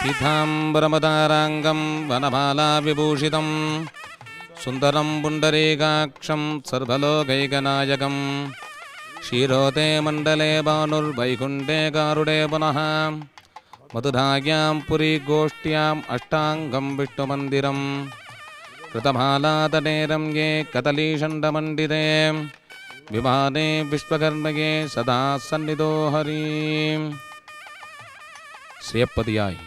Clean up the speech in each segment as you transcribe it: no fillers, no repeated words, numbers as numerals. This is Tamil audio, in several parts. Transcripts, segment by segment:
पीताम्बरमदाराङ्गं वनमालाविभूषितं सुन्दरं पुण्डरीकाक्षं सर्वलोकैकनायकं क्षीरोते मण्डले भानुर्वैकुण्ठे गारुडे पुनः मधुधायां पुरीगोष्ठ्याम् अष्टाङ्गं विष्णुमन्दिरं कृतमालातटे रम्ये कदलीषण्डमण्डिते विमाने विश्वकर्मये सदा सन्निधो हरिं ஸ்ரீயப்பதியாய்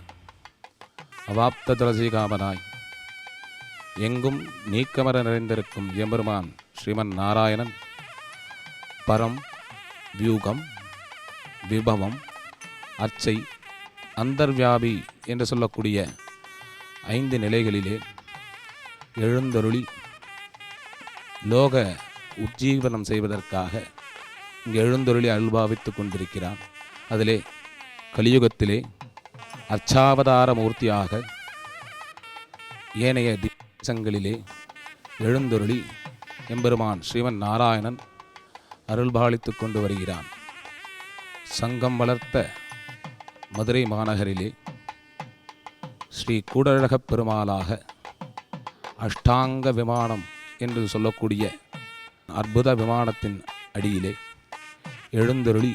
அவாப்த துளசிகாமனாய் எங்கும் நீக்கமர நிறைந்திருக்கும் எம்பெருமான் ஸ்ரீமன் நாராயணன் பரம், வியூகம், விபவம், அர்ச்சை, அந்தர்வியாபி என்று சொல்லக்கூடிய 5 நிலைகளிலே எழுந்தருளி லோக உஜ்ஜீவனம் செய்வதற்காக இங்கு எழுந்தருளி அல்பாவித்து கொண்டிருக்கிறான். அதிலே கலியுகத்திலே அர்ச்சாவதார மூர்த்தியாக ஏனைய திசங்களிலே எழுந்தருளி எம்பெருமான் ஸ்ரீமன் நாராயணன் அருள்பாலித்து கொண்டு வருகிறான். சங்கம் வளர்த்த மதுரை மாநகரிலே ஸ்ரீ கூடழகப் பெருமாளாக அஷ்டாங்க விமானம் என்று சொல்லக்கூடிய அற்புத விமானத்தின் அடியிலே எழுந்தருளி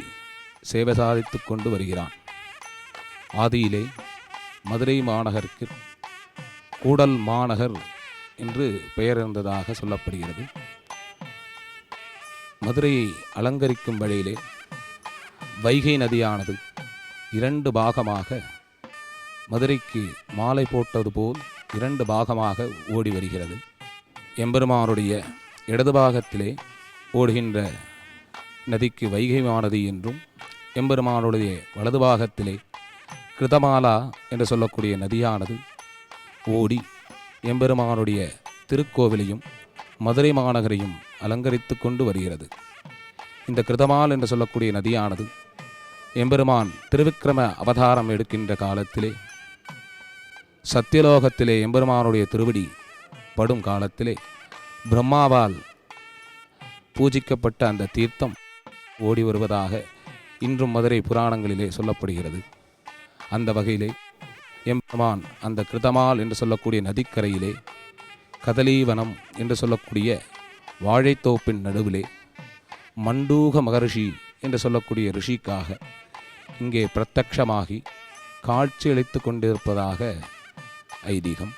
சேவை சாதித்து கொண்டு வருகிறான். ஆதியிலே மதுரை மாநகருக்கு கூடல் மாநகர் என்று பெயர் இருந்ததாக சொல்லப்படுகிறது. மதுரையை அலங்கரிக்கும் வழியிலே வைகை நதியானது 2 பாகமாக மதுரைக்கு மாலை போட்டது போல் 2 பாகமாக ஓடி வருகிறது. எம்பெருமானுடைய இடது பாகத்திலே ஓடுகின்ற நதிக்கு வைகை மாநதி என்றும், எம்பெருமானுடைய வலது பாகத்திலே கிருதமாலா என்று சொல்லக்கூடிய நதியானது ஓடி எம்பெருமானுடைய திருக்கோவிலையும் மதுரை மாநகரையும் அலங்கரித்து கொண்டு வருகிறது. இந்த கிருதமால் என்று சொல்லக்கூடிய நதியானது எம்பெருமான் திருவிக்கிரம அவதாரம் எடுக்கின்ற காலத்திலே சத்தியலோகத்திலே எம்பெருமானுடைய திருவடி படும் காலத்திலே பிரம்மாவால் பூஜிக்கப்பட்ட அந்த தீர்த்தம் ஓடி வருவதாக இன்றும் மதுரை புராணங்களிலே சொல்லப்படுகிறது. அந்த வகையிலே எம்பெருமான் அந்த கிருதமால் என்று சொல்லக்கூடிய நதிக்கரையிலே கதலீவனம் என்று சொல்லக்கூடிய வாழைத்தோப்பின் நடுவிலே மண்டூக மகரிஷி என்று சொல்லக்கூடிய ரிஷிக்காக இங்கே பிரத்யக்ஷமாகி காட்சியளித்து கொண்டிருப்பதாக ஐதீகம்.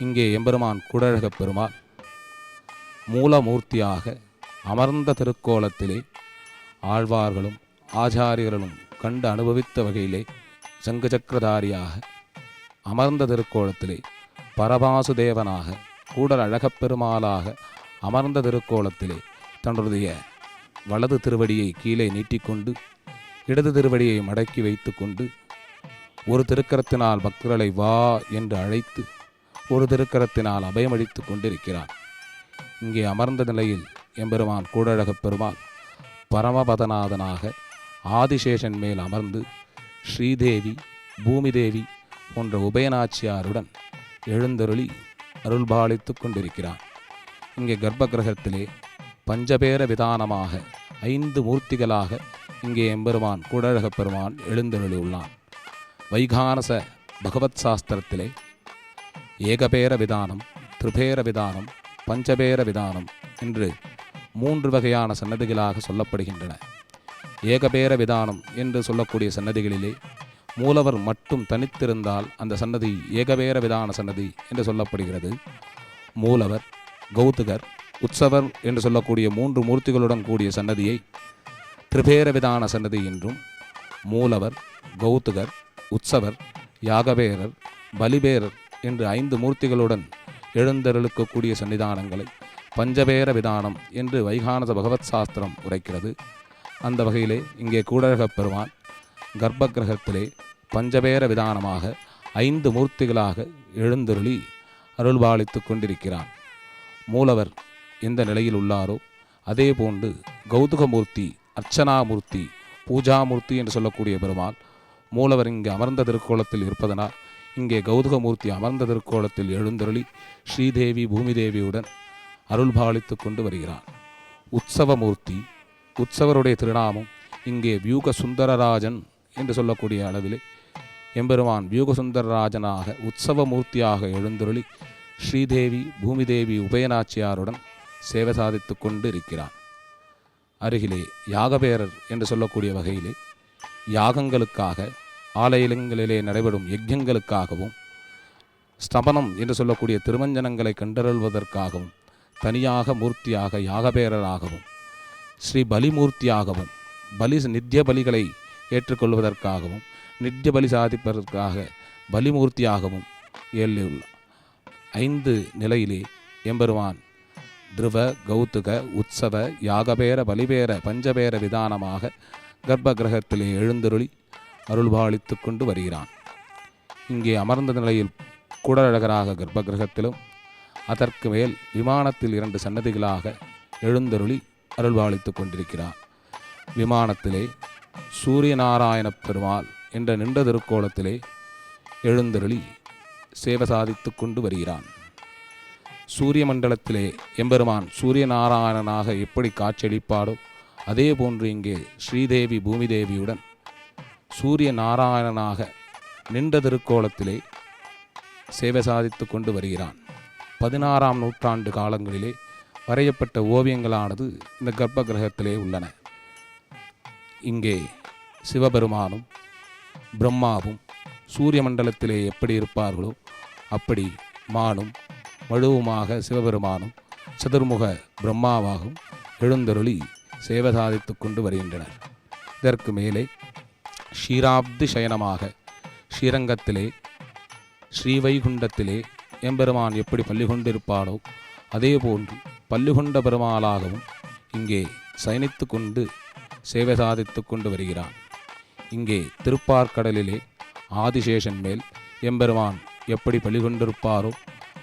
இங்கே எம்பெருமான் கூடழகப் பெருமாள் மூலமூர்த்தியாக அமர்ந்த திருக்கோலத்திலே ஆழ்வார்களும் ஆச்சாரியர்களும் கண்டு அனுபவித்த வகையிலே சங்குசக்கரதாரியாக அமர்ந்த திருக்கோலத்திலே பரபாசுதேவனாக கூடல் அழகப் பெருமாளாக அமர்ந்த திருக்கோலத்திலே தன்னுடைய வலது திருவடியை கீழே நீட்டிக்கொண்டு இடது திருவடியை மடக்கி வைத்து கொண்டு ஒரு திருக்கரத்தினால் பக்தர்களை வா என்று அழைத்து ஒரு திருக்கரத்தினால் அபயமளித்து கொண்டிருக்கிறார். இங்கே அமர்ந்த நிலையில் எம்பெருமான் கூடழகப் பெருமாள் பரமபதநாதனாக ஆதிசேஷன் மேல் அமர்ந்து ஸ்ரீதேவி, பூமிதேவி போன்ற உபயநாச்சியாருடன் எழுந்தருளி அருள்பாலித்து கொண்டிருக்கிறார். இங்கே கர்ப்ப கிரகத்திலே பஞ்சபேர விதானமாக 5 மூர்த்திகளாக இங்கே எம்பெருமான் கூடழகப் பெருமான் எழுந்தருளி உள்ளான். வைகானச பகவத் சாஸ்திரத்திலே ஏகபேர விதானம், திரிபேர விதானம், பஞ்சபேர விதானம் என்று 3 வகையான சன்னதிகளாக சொல்லப்படுகின்றன. ஏகபேர விதானம் என்று சொல்லக்கூடிய சன்னதிகளிலே மூலவர் மட்டும் தனித்திருந்தால் அந்த சன்னதி ஏகபேர விதான சன்னதி என்று சொல்லப்படுகிறது. மூலவர், கௌதுகர், உற்சவர் என்று சொல்லக்கூடிய 3 மூர்த்திகளுடன் கூடிய சன்னதியை திரிபேர விதான சன்னதி என்றும், மூலவர், கௌதுகர், உற்சவர், யாகபேரர், பலிபேரர் என்று 5 மூர்த்திகளுடன் எழுந்தருளுக்கக்கூடிய சன்னிதானங்களை பஞ்சபேர விதானம் என்று வைகானச பகவத் சாஸ்திரம் உரைக்கிறது. அந்த வகையிலே இங்கே கூடழகப் பெருமான் கர்ப்ப கிரகத்திலே பஞ்சபேர விதானமாக 5 மூர்த்திகளாக எழுந்தருளி அருள்பாலித்து கொண்டிருக்கிறான். மூலவர் எந்த நிலையில் உள்ளாரோ அதே போன்று கௌதுகமூர்த்தி, அர்ச்சனாமூர்த்தி, பூஜாமூர்த்தி என்று சொல்லக்கூடிய பெருமாள் மூலவர் இங்கு அமர்ந்த திருக்கோலத்தில் இருப்பதனால் இங்கே கௌதுகமூர்த்தி அமர்ந்த திருக்கோலத்தில் எழுந்தருளி ஸ்ரீதேவி, பூமிதேவியுடன் அருள்பாலித்து கொண்டு வருகிறார். உற்சவமூர்த்தி, உற்சவருடைய திருநாமம் இங்கே வியூக சுந்தரராஜன் என்று சொல்லக்கூடிய அளவிலே எம்பெருமான் வியூகசுந்தரராஜனாக உற்சவமூர்த்தியாக எழுந்தருளி ஸ்ரீதேவி பூமிதேவி உபயநாச்சியாருடன் சேவை சாதித்து கொண்டு இருக்கிறான். அருகிலே யாகபேரர் என்று சொல்லக்கூடிய வகையிலே யாகங்களுக்காக ஆலயங்களிலே நடைபெறும் யஜ்யங்களுக்காகவும் ஸ்தபனம் என்று சொல்லக்கூடிய திருமஞ்சனங்களை கண்டருள்வதற்காகவும் தனியாக மூர்த்தியாக யாகபேரராகவும் ஸ்ரீ பலிமூர்த்தியாகவும் நித்திய பலிகளை ஏற்றுக்கொள்வதற்காகவும் நித்திய பலி சாதிப்பதற்காக பலிமூர்த்தியாகவும் எழுதியுள்ளார். 5 நிலையிலே எம்பெருமான் திருவ கௌதுக உற்சவ யாகபேர பலிபேர பஞ்சபேர விதானமாக கர்ப்ப கிரகத்திலே எழுந்தருளி அருள்பாலித்து கொண்டு வருகிறான். இங்கே அமர்ந்த நிலையில் கூடழகராக கர்ப்ப கிரகத்திலும் அதற்கு மேல் விமானத்தில் 2 சன்னதிகளாக எழுந்தருளி அருள்பாலித்து கொண்டிருக்கிறார். விமானத்திலே சூரியநாராயண பெருமாள் என்ற நின்ற திருக்கோலத்திலே எழுந்தருளி சேவை சாதித்து கொண்டு வருகிறான். சூரிய மண்டலத்திலே எம்பெருமான் சூரியநாராயணனாக எப்படி காட்சியளிப்பாரோ அதே போன்று இங்கே ஸ்ரீதேவி பூமிதேவியுடன் சூரிய நாராயணனாக நின்ற திருக்கோலத்திலே சேவை சாதித்து கொண்டு வருகிறான். 16ஆம் நூற்றாண்டு காலங்களிலே வரையப்பட்ட ஓவியங்களானது இந்த கர்ப்ப கிரகத்திலே உள்ளன. இங்கே சிவபெருமானும் பிரம்மாவும் சூரிய மண்டலத்திலே எப்படி இருப்பார்களோ அப்படி மானும் மழுவுமாக சிவபெருமானும் சதுர்முக பிரம்மாவாகவும் எழுந்தருளி சேவை சாதித்து கொண்டு வருகின்றனர். இதற்கு மேலே ஷீராப்தி சயனமாக ஸ்ரீரங்கத்திலே ஸ்ரீவைகுண்டத்திலே எம்பெருமான் எப்படி பள்ளி கொண்டிருப்பானோ அதே போன்று பள்ளிகொண்ட பெருமாளாகவும் இங்கே சயனித்து கொண்டு சேவை சாதித்து கொண்டு வருகிறான். இங்கே திருப்பார்கடலிலே ஆதிசேஷன் மேல் எம்பெருமான் எப்படி பள்ளி கொண்டிருப்பாரோ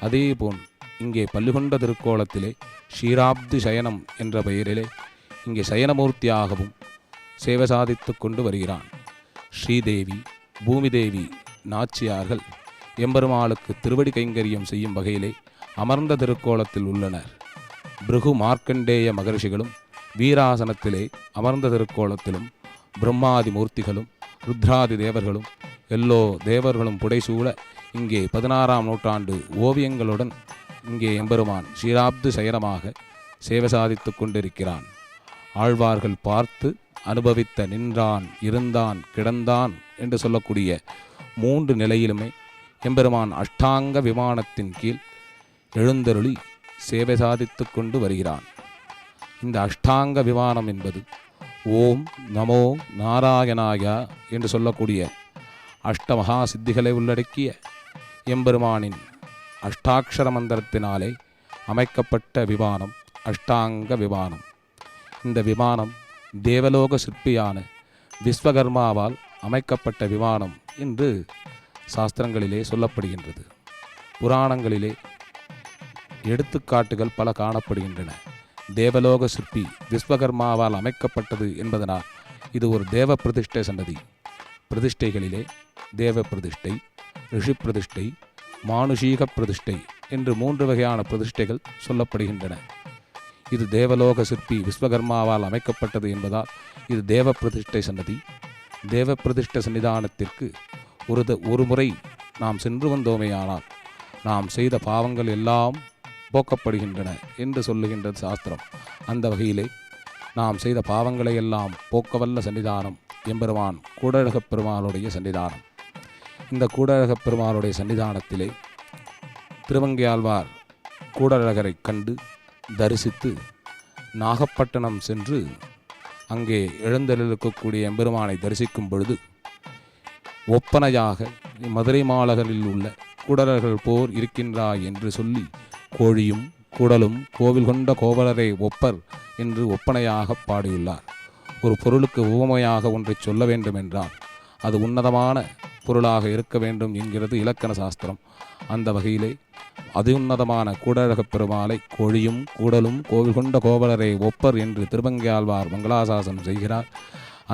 அதேபோல் இங்கே பள்ளிகொண்ட திருக்கோலத்திலே ஷீராப்தி சயனம் என்ற பெயரிலே இங்கே சயனமூர்த்தியாகவும் சேவை சாதித்து கொண்டு வருகிறான். ஸ்ரீதேவி பூமிதேவி நாச்சியார்கள் எம்பெருமாளுக்கு திருவடி கைங்கரியம் செய்யும் வகையிலே அமர்ந்த திருக்கோலத்தில் உள்ளனர். பிருகு மார்க்கண்டேய மகர்ஷிகளும் வீராசனத்திலே அமர்ந்த திருக்கோலத்திலும் பிரம்மாதி மூர்த்திகளும் ருத்ராதி தேவர்களும் எல்லோ தேவர்களும் புடைசூழ இங்கே 16ஆம் நூற்றாண்டு ஓவியங்களுடன் இங்கே எம்பெருமான் ஷீராப்து சயனமாக சேவை சாதித்து கொண்டிருக்கிறான். ஆழ்வார்கள் பார்த்து அனுபவித்த நின்றான் இருந்தான் கிடந்தான் என்று சொல்லக்கூடிய 3 நிலையிலுமே எம்பெருமான் அஷ்டாங்க விமானத்தின் கீழ் எழுந்தருளி சேவை சாதித்து கொண்டு வருகிறான். இந்த அஷ்டாங்க விமானம் என்பது ஓம் நமோ நாராயணாய என்று சொல்லக்கூடிய அஷ்டமகா சித்திகளை உள்ளடக்கிய எம்பெருமானின் அஷ்டாட்சர மந்திரத்தினாலே அமைக்கப்பட்ட விமானம் அஷ்டாங்க விமானம். இந்த விமானம் தேவலோக சிற்பியான விஸ்வகர்மாவால் அமைக்கப்பட்ட விமானம் என்று சாஸ்திரங்களிலே சொல்லப்படுகின்றது. புராணங்களிலே எடுத்துக்காட்டுகள் பல காணப்படுகின்றன. தேவலோக சிற்பி விஸ்வகர்மாவால் அமைக்கப்பட்டது என்பதனால் இது ஒரு தேவ பிரதிஷ்டை சன்னதி. பிரதிஷ்டைகளிலே தேவ பிரதிஷ்டை, ரிஷி பிரதிஷ்டை, மானுஷீக பிரதிஷ்டை என்று 3 வகையான பிரதிஷ்டைகள் சொல்லப்படுகின்றன. இது தேவலோக சிற்பி விஸ்வகர்மாவால் அமைக்கப்பட்டது என்பதால் இது தேவ பிரதிஷ்டை சன்னதி. தேவ பிரதிஷ்டை சன்னிதானத்திற்கு ஒரு முறை நாம் சென்று வந்தோமேயானால் நாம் செய்த பாவங்கள் எல்லாம் போக்கப்படுகின்றன என்று சொல்லுகின்றது சாஸ்திரம். அந்த வகையிலே நாம் செய்த பாவங்களை எல்லாம் போக்கவல்ல சன்னிதானம் எம்பெருமான் கூடழகப் பெருமாளுடைய சன்னிதானம். இந்த கூடழகப் பெருமாளுடைய சன்னிதானத்திலே திருவங்கையாழ்வார் கூடழகரை கண்டு தரிசித்து நாகப்பட்டினம் சென்று அங்கே எழுந்தருளக்கூடிய எம்பெருமானை தரிசிக்கும் பொழுது ஒப்பனையாக மதுரை மாநகரில் உள்ள கூடலர்கள் போர் இருக்கின்றாய் என்று சொல்லி கோழியும் குடலும் கோவில் கொண்ட கோவலரை ஒப்பர் என்று ஒப்பனையாக பாடியுள்ளார். ஒரு பொருளுக்கு உவமையாக ஒன்றை சொல்ல வேண்டும் என்றால் அது உன்னதமான பொருளாக இருக்க வேண்டும் என்கிறது இலக்கண சாஸ்திரம். அந்த வகையிலே உன்னதமான கூடழகப் பெருமாளை கோழியும் கூடலும் கோவில் கொண்ட கோவலரை ஒப்பர் என்று திருவங்கையாழ்வார் மங்களாசாசனம் செய்கிறார்.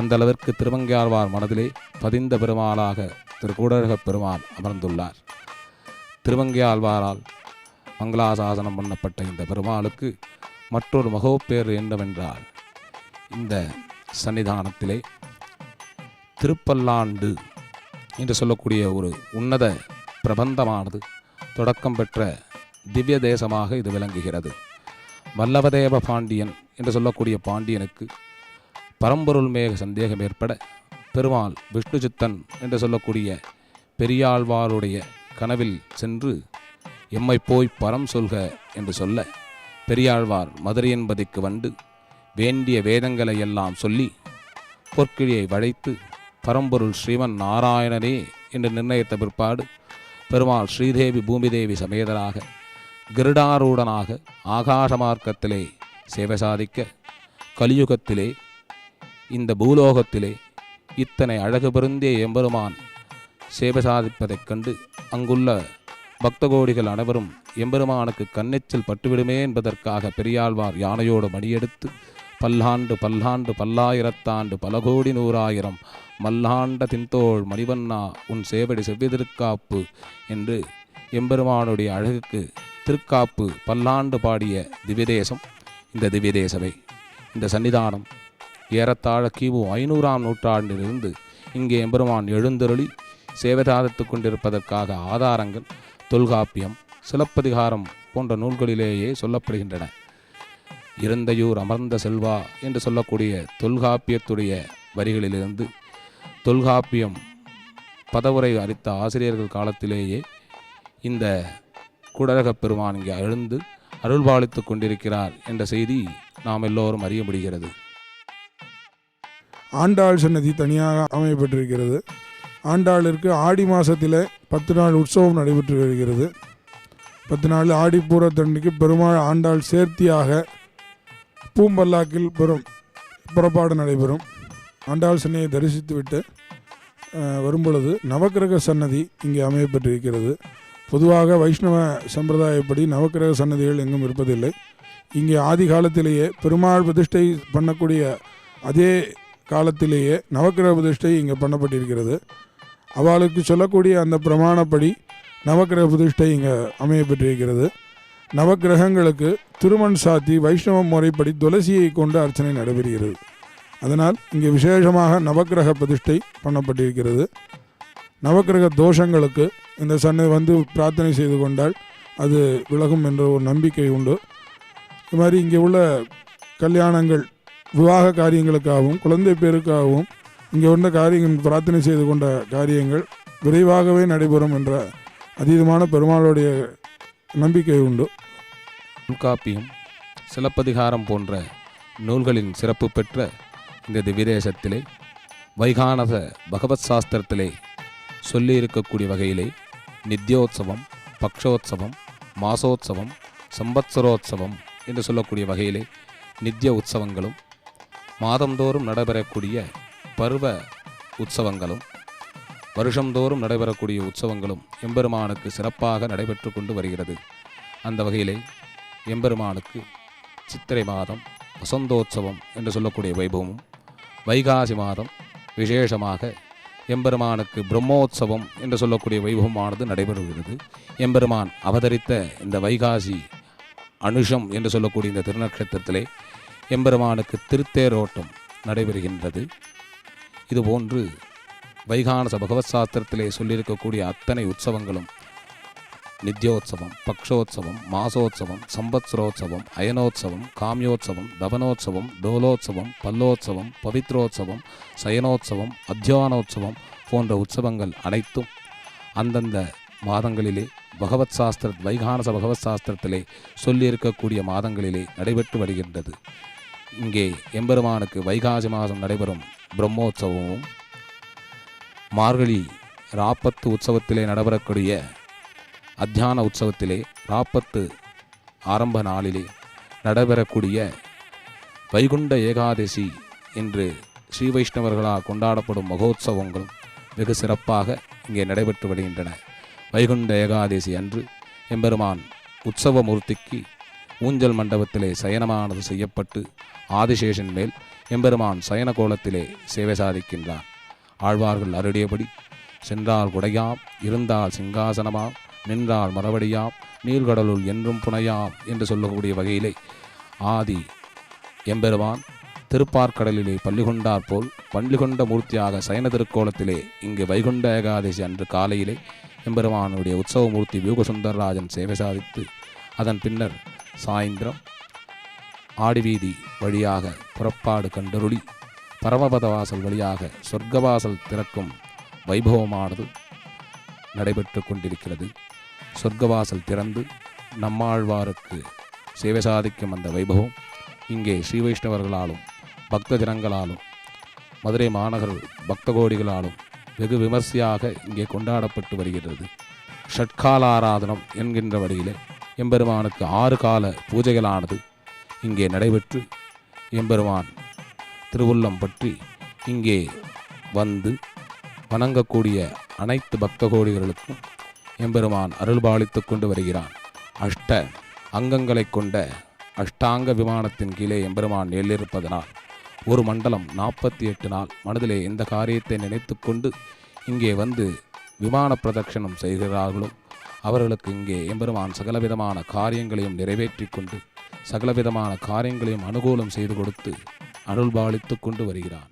அந்த அளவிற்கு திருவங்கையாழ்வார் மனதிலே பதிந்த பெருமாளாக திரு கூடழகப் பெருமாள் அமர்ந்துள்ளார். திருவங்கையாழ்வாரால் மங்களாசாசனம் பண்ணப்பட்ட இந்த பெருமாளுக்கு மற்றொரு மகோப்பேர் என்னவென்றால் இந்த சன்னிதானத்திலே திருப்பல்லாண்டு என்று சொல்லக்கூடிய ஒரு உன்னத பிரபந்தமானது தொடக்கம் பெற்ற திவ்ய தேசமாக இது விளங்குகிறது. வல்லவதேவ பாண்டியன் என்று சொல்லக்கூடிய பாண்டியனுக்கு பரம்பொருள் மேக சந்தேகம் ஏற்பட பெருமாள் விஷ்ணு சித்தன் என்று சொல்லக்கூடிய பெரியாழ்வாருடைய கனவில் சென்று எம்மை போய் பரம் சொல்க என்று சொல்ல பெரியாழ்வார் மதுரை என்பதிக்கு வந்து வேண்டிய வேதங்களை எல்லாம் சொல்லி பொற்கிழியை வளைத்து பரம்பொருள் ஸ்ரீமன் நாராயணனே என்று நிர்ணயித்த பிற்பாடு பெருமாள் ஸ்ரீதேவி பூமிதேவி சமேதராக கிருடாரூடனாக ஆகாச மார்க்கத்திலே சேவை சாதிக்க கலியுகத்திலே இந்த பூலோகத்திலே இத்தனை அழகு பொருந்திய எம்பெருமான் சேவை சாதிப்பதைக் கண்டு அங்குள்ள பக்தகோடிகள் அனைவரும் எம்பெருமானுக்கு கண்ணெச்சில் பட்டுவிடுமே என்பதற்காக பெரியாழ்வார் யானையோடு மணியெடுத்து பல்லாண்டு பல்லாண்டு பல்லாயிரத்தாண்டு பல கோடி நூறாயிரம் மல்லாண்ட தின்தோள் மணிவண்ணா உன் சேவடி செவ்விதிருக்காப்பு என்று எம்பெருமானுடைய அழகுக்கு திருக்காப்பு பல்லாண்டு பாடிய திவ்யதேசம் இந்த திவ்யதேசமே. இந்த சன்னிதானம் ஏறத்தாழ கிமு 500ஆம் நூற்றாண்டிலிருந்து இங்கே எம்பெருமான் எழுந்தருளி சேவதாதத்து கொண்டிருப்பதற்காக ஆதாரங்கள் தொல்காப்பியம், சிலப்பதிகாரம் போன்ற நூல்களிலேயே சொல்லப்படுகின்றன. இருந்தையூர் அமர்ந்த செல்வா என்று சொல்லக்கூடிய தொல்காப்பியத்துடைய வரிகளிலிருந்து தொல்காப்பியம் பதவுரை அளித்த ஆசிரியர்கள் காலத்திலேயே இந்த குடரகப் பெருமான் இங்கே எழுந்து அருள்பாலித்து கொண்டிருக்கிறார் என்ற செய்தி நாம் எல்லோரும் அறிய முடிகிறது. ஆண்டாள் சன்னதி தனியாக அமையப்பட்டிருக்கிறது. ஆண்டாளிற்கு ஆடி மாதத்தில் 10 நாள் உற்சவம் நடைபெற்று வருகிறது. 10 நாள் ஆடிப்பூரத்தன்னைக்கு பெருமாள் ஆண்டாள் சேர்த்தியாக பூம்பல்லாக்கில் புறப்பாடு நடைபெறும். ஆண்டாள் சன்னதியை தரிசித்துவிட்டு வரும்பொழுது நவக்கிரக சன்னதி இங்கே அமையப்பட்டிருக்கிறது. பொதுவாக வைஷ்ணவ சம்பிரதாயப்படி நவக்கிரக சன்னதிகள் எங்கும் இருப்பதில்லை. இங்கே ஆதி காலத்திலேயே பெருமாள் பிரதிஷ்டை பண்ணக்கூடிய அதே காலத்திலேயே நவக்கிரக பிரதிஷ்டை இங்கே பண்ணப்பட்டிருக்கிறது. அவளுக்கு சொல்லக்கூடிய அந்த பிரமாணப்படி நவக்கிரக பிரதிஷ்டை இங்கே அமையப்பட்டிருக்கிறது. நவக்கிரகங்களுக்கு திருமண் சாத்தி வைஷ்ணவ முறைப்படி துளசியை கொண்டு அர்ச்சனை நடைபெறுகிறது. அதனால் இங்கே விசேஷமாக நவக்கிரக பிரதிஷ்டை பண்ணப்பட்டிருக்கிறது. நவக்கிரக தோஷங்களுக்கு இந்த சன்னதி வந்து பிரார்த்தனை செய்து கொண்டால் அது விலகும் என்ற ஒரு நம்பிக்கை உண்டு. இது மாதிரி இங்கே உள்ள கல்யாணங்கள், விவாக காரியங்களுக்காகவும் குழந்தை பேருக்காகவும் இங்கே உள்ள காரியங்கள் பிரார்த்தனை செய்து கொண்ட காரியங்கள் விரைவாகவே நடைபெறும் என்ற அதீதமான பெருமாளுடைய நம்பிக்கை உண்டு. தொல்காப்பியம், சிலப்பதிகாரம் போன்ற நூல்களின் சிறப்பு பெற்ற இந்த திவ்யதேசத்திலே வைகானச பகவத் சாஸ்திரத்திலே சொல்லி இருக்கக்கூடிய வகையிலே நித்யோத்சவம், பக்ஷோத்சவம், மாசோத்சவம், சம்பத்சரோத்சவம் என்று சொல்லக்கூடிய வகையிலே நித்திய உற்சவங்களும் மாதந்தோறும் நடைபெறக்கூடிய பருவ உற்சவங்களும் வருஷந்தோறும் நடைபெறக்கூடிய உற்சவங்களும் எம்பெருமானுக்கு சிறப்பாக நடைபெற்று கொண்டு வருகிறது. அந்த வகையிலே எம்பெருமானுக்கு சித்திரை மாதம் வசந்தோத்சவம் என்று சொல்லக்கூடிய வைபவமும், வைகாசி மாதம் விசேஷமாக எம்பெருமானுக்கு பிரம்மோத்சவம் என்று சொல்லக்கூடிய வைபவமானது நடைபெறுகிறது. எம்பெருமான் அவதரித்த இந்த வைகாசி அனுஷம் என்று சொல்லக்கூடிய இந்த திருநட்சத்திரத்திலே எம்பெருமானுக்கு திருத்தேரோட்டம் நடைபெறுகின்றது. இதுபோன்று வைகானச பகவத் சாஸ்திரத்திலே சொல்லியிருக்கக்கூடிய அத்தனை உற்சவங்களும் நித்யோத்சவம், பக்ஷோத்சவம், மாசோத்சவம், சம்பத்சரோத்சவம், அயனோத்சவம், காமியோத்சவம், தவனோத்சவம், டோலோத்சவம், பல்லோத்சவம், பவித்ரோத்சவம், சயனோத்சவம், அத்தியானோத்சவம் போன்ற உற்சவங்கள் அனைத்தும் அந்தந்த மாதங்களிலே பகவத் சாஸ்திர வைகானச பகவத் சாஸ்திரத்திலே சொல்லியிருக்கக்கூடிய மாதங்களிலே நடைபெற்று வருகின்றது. இங்கே எம்பெருமானுக்கு வைகாசி மாதம் நடைபெறும் பிரம்மோற்சவமும், மார்கழி ராப்பத்து உற்சவத்திலே நடைபெறக்கூடிய அத்தியான உற்சவத்திலே ராப்பத்து ஆரம்ப நாளிலே நடைபெறக்கூடிய வைகுண்ட ஏகாதசி என்று ஸ்ரீ வைஷ்ணவர்களால் கொண்டாடப்படும் மகோத்சவங்களும் வெகு சிறப்பாக இங்கே நடைபெற்று வருகின்றன. வைகுண்ட ஏகாதசி அன்று எம்பெருமான் உற்சவமூர்த்திக்கு ஊஞ்சல் மண்டபத்திலே சயனமானது செய்யப்பட்டு ஆதிசேஷன் மேல் எம்பெருமான் சயன கோலத்திலே சேவை சாதிக்கின்றான். ஆழ்வார்கள் அருடையபடி சென்றால் குடையாம், இருந்தால் சிங்காசனமாம், நின்றால் மறுபடியாம், நீர்கடலுள் என்றும் புனையாம் என்று சொல்லக்கூடிய வகையிலே ஆதி எம்பெருமான் திருப்பார்க்கடலிலே பள்ளிகொண்டார் போல் பள்ளிகொண்ட மூர்த்தியாக சயன திருக்கோலத்திலே இங்கு வைகுண்ட ஏகாதசி அன்று காலையிலே எம்பெருமானுடைய உற்சவமூர்த்தி வியூகசுந்தரராஜன் சேவை சாதித்து அதன் பின்னர் சாயந்திரம் ஆடிவீதி வழியாக புறப்பாடு கண்டருளி பரமபத வாசல் வழியாக சொர்க்கவாசல் திறக்கும் வைபவமானது நடைபெற்று கொண்டிருக்கிறது. சொர்க்கவாசல் திறந்து நம்மாழ்வாருக்கு சேவை சாதிக்கும் அந்த வைபவம் இங்கே ஸ்ரீ வைஷ்ணவர்களாலும் பக்த ஜனங்களாலும் மதுரை மாநகர் பக்த கோடிகளாலும் வெகு விமர்சையாக இங்கே கொண்டாடப்பட்டு வருகிறது. ஷட்கால ஆராதனம் என்கின்ற வழியிலே எம்பெருமானுக்கு 6 கால பூஜைகளானது இங்கே நடைபெற்று எம்பெருமான் திருவுள்ளம் பற்றி இங்கே வந்து வணங்கக்கூடிய அனைத்து பக்த கோடிகளுக்கும் எம்பெருமான் அருள்பாலித்து கொண்டு வருகிறான். அஷ்ட அங்கங்களை கொண்ட அஷ்டாங்க விமானத்தின் கீழே எம்பெருமான் எழுந்திருப்பதனால் ஒரு மண்டலம் 48 நாள் மனதிலே இந்த காரியத்தை நினைத்து கொண்டு இங்கே வந்து விமான பிரதட்சணம் செய்கிறார்களோ அவர்களுக்கு இங்கே எம்பெருமான் சகலவிதமான காரியங்களையும் நிறைவேற்றி கொண்டு சகலவிதமான காரியங்களையும் அனுகூலம் செய்து கொடுத்து அருள்பாலித்து கொண்டு வருகிறான்.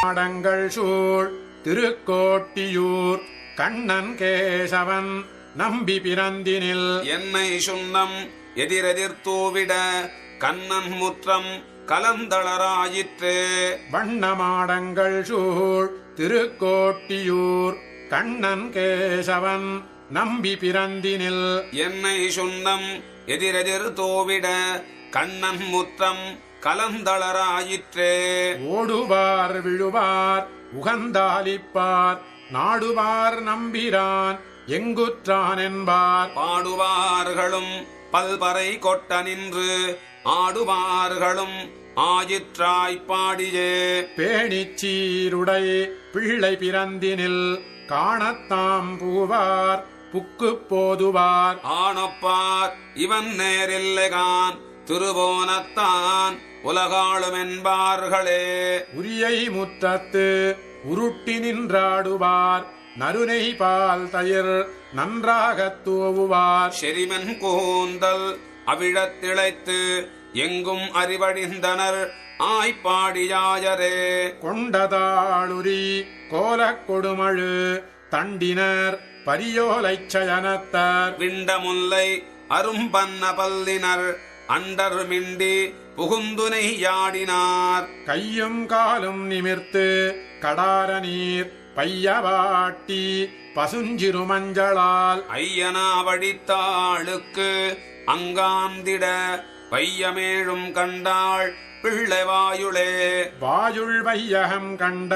மாடங்கள் சூழ் திருக்கோட்டியூர் கண்ணன் கேசவன் நம்பி பிறந்தினில் என்னை சுண்ணம் எதிரெதிர் தூவிட கண்ணன் முற்றம் கலந்தளராயிற்று. வண்ணமாடங்கள் சூழ் திருக்கோட்டியூர் கண்ணன் கேசவன் நம்பி பிறந்தினில் என்னை சுண்ணம் எதிரெதிர் தூவிட கண்ணன் முற்றம் கலந்தளராயிற்று. ஓடுவார் விழுவார் உகந்தாலிப்பார் நாடுவார் நம்பிரான் எங்குற்றான் என்பார். பாடுவார்களும் பல்பறை கொட்ட நின்று ஆடுவார்களும் ஆயிற்றாய்ப் பாடியே. பேணிச் சீருடை பிள்ளை பிறந்தினில் காணத்தாம் பூவார் புக்கு போதுவார். ஆனப்பார் இவன் நேரில்லைகான் திருவோனத்தான் உலகாளும் என்பார்களே. உரியை முற்றத்து உருட்டி நின்றாடுவார் நறுநெய் பால் தயிர் நன்றாகத் தூவுவார். செரிமன் கூந்தல் அவிழத்திழைத்து எங்கும் அறிவழிந்தனர் ஆய்ப்பாடியாயரே. கொண்டதாளுரி கோலக் கொடுமழு தண்டினர் பரியோலைச் சயனத்தார். விண்டமுல்லை அரும்பன்ன பல்லினர் அண்டர் மிண்டி புகுந்துனை யாடினார். கையும் காலும் நிமிர்த்து கடார நீர் பையவாட்டி பசுஞ்சிறு மஞ்சளால். ஐயனா வடித்தாளுக்கு அங்காந்திட வையமேழும் கண்டாள் பிள்ளை வாயுளே. வாயுள் வையகம் கண்ட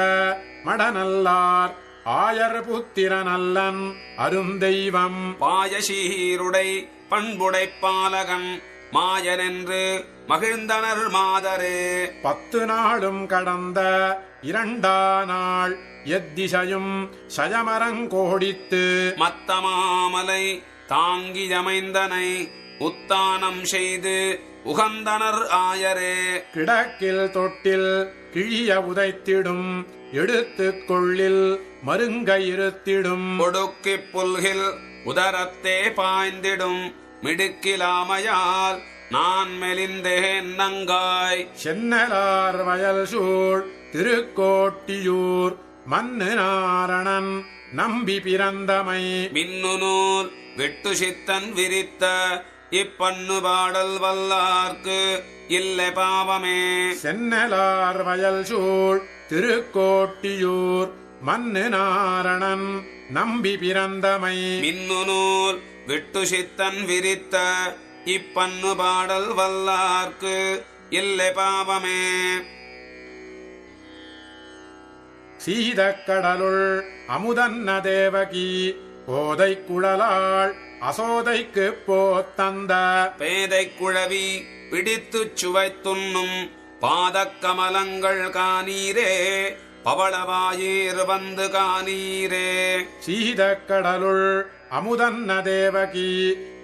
மடநல்லார் ஆயர் புத்திரநல்லன் அருந்தெய்வம். பாயசீருடை பண்புடை பாலகன் மாயனென்று மகிழ்ந்தனர் மாதரே. 10 நாளும் கடந்த 2 நாள் எத்திசையும் சயமரங்கோடித்து மத்தமாமலை தாங்கியமைந்தனை உத்தானம் செய்து உகந்தனர் ஆயரே. கிடக்கில் தொட்டில் கிழிய உதைத்திடும் எடுத்துக் கொள்ளில் மருங்க இருத்திடும். ஒடுக்கிப் புல்கில் உதரத்தே பாய்ந்திடும் மிடுக்கிலாமையால் நான் மெலிந்தேன் நங்காய். சென்னலார் வயல் சூழ் திருக்கோட்டியூர் மன்னு நாரணன் நம்பி பிறந்தமை. மின்னு நூல் வெட்டு சித்தன் விரித்த இப்பண்ணு பாடல் வல்லார்க்கு இல்லை பாவமே. சென்னலார் வயல் சூழ் திருக்கோட்டியூர் மன்னு நாரணன் நம்பி பிறந்தமை. மின்னு நூல் வெட்டு சித்தன் விரித்த இப்பண்ணு பாடல் வல்லார்க்கு இல்லை பாவமே. சீதக்கடலுள் அமுதன்ன தேவகி கோதை குழலாள் அசோதைக்கு போத்தந்த. பேதை குழவி பிடித்துச் சுவைத்துண்ணும் பாதக்கமலங்கள் காணீரே பவளவாயீர் வந்து காணீரே. சீதக்கடலுள் அமுதன்ன தேவகி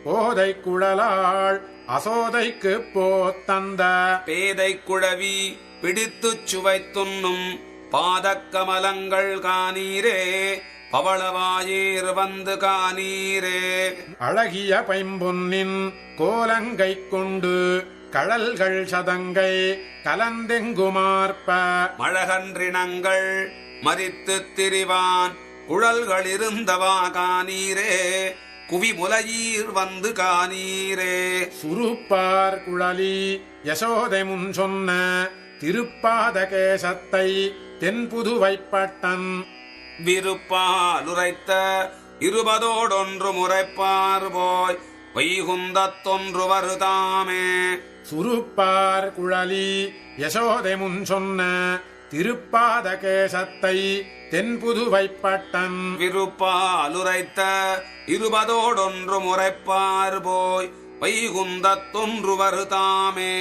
கோதை குழலாள் அசோதைக்கு போத்தந்த. பேதை குழவி பிடித்துச் சுவைத்துண்ணும் பாதக்கமலங்கள் காணீரே பவளவாயீர் வந்து காணீரே. அழகிய பைம்பொன்னின் கோலங்கை கொண்டு கழல்கள் சதங்கை கலந்தெங்குமார்ப்ப. மழகன்றினங்கள் மரித்துத் திரிவான் குழல்கள் இருந்தவா காணீரே குவிமுலையீர் வந்து காணீரே. சுருப்பார் குழலி யசோதை முன் சொன்ன திருப்பாத கேசத்தை தென்புதுவைப்பட்டன். விருப்பாலுரைத்த 20 முறைப்பார் போய் வைகுந்தத்தொன்று வருதாமே. சுருப்பார் குழலி யசோதை முன் சொன்ன திருப்பாத கேசத்தை தென்புதுவைப்பட்டன். விருப்பாலுரைத்த 20 முறைப்பார் போய் வைகுந்தத்தொன்று வருதாமே.